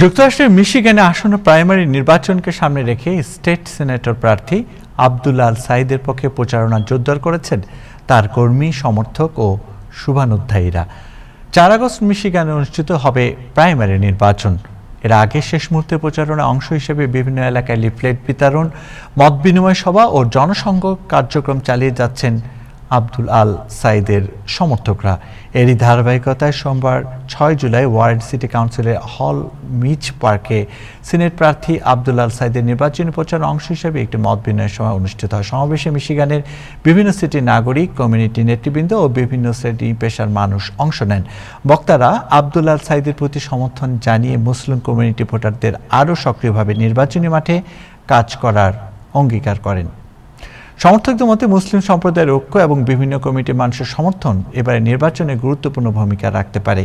যুক্তরাষ্ট্রের মিশিগানে আসন্ন প্রাইমারি নির্বাচনকে সামনে রেখে স্টেট সিনেটর প্রার্থী আব্দুল আল সাইদের পক্ষে প্রচারণা জোরদার করেছেন তার কর্মী, সমর্থক ও শুভানুধ্যায়ীরা। 4 আগস্ট মিশিগানে অনুষ্ঠিত হবে প্রাইমারি নির্বাচন। এর আগে শেষ মুহূর্তে প্রচারণার অংশ হিসেবে বিভিন্ন এলাকায় লিফলেট বিতরণ, মত বিনিময় সভা ও জনসংঘ কার্যক্রম চালিয়ে যাচ্ছেন আব্দুল আল সাইদের সমর্থকরা। এরই ধারাবাহিকতায় সোমবার 6 জুলাই ওয়ারেন সিটি কাউন্সিলের হল মিচ পার্কে সিনেট প্রার্থী আব্দুল আল সাইদের নির্বাচনী প্রচারের অংশ হিসেবে একটি মত বিনিময় সভা অনুষ্ঠিত হয়। সমাবেশে মিশিগানের বিভিন্ন সিটির নাগরিক, কমিউনিটি নেতৃবৃন্দ ও বিভিন্ন শ্রেণী পেশার মানুষ অংশ নেন। বক্তারা আব্দুল আল সাইদের প্রতি সমর্থন জানিয়ে মুসলিম কমিউনিটি ভোটারদের আরও সক্রিয়ভাবে নির্বাচনী মাঠে কাজ করার অঙ্গীকার করেন। সমর্থকদের মতে মুসলিম সম্প্রদায়ের ঐক্য এবং বিভিন্ন কমিটির মানুষের সমর্থন এবারে নির্বাচনে গুরুত্বপূর্ণ ভূমিকা রাখতে পারে।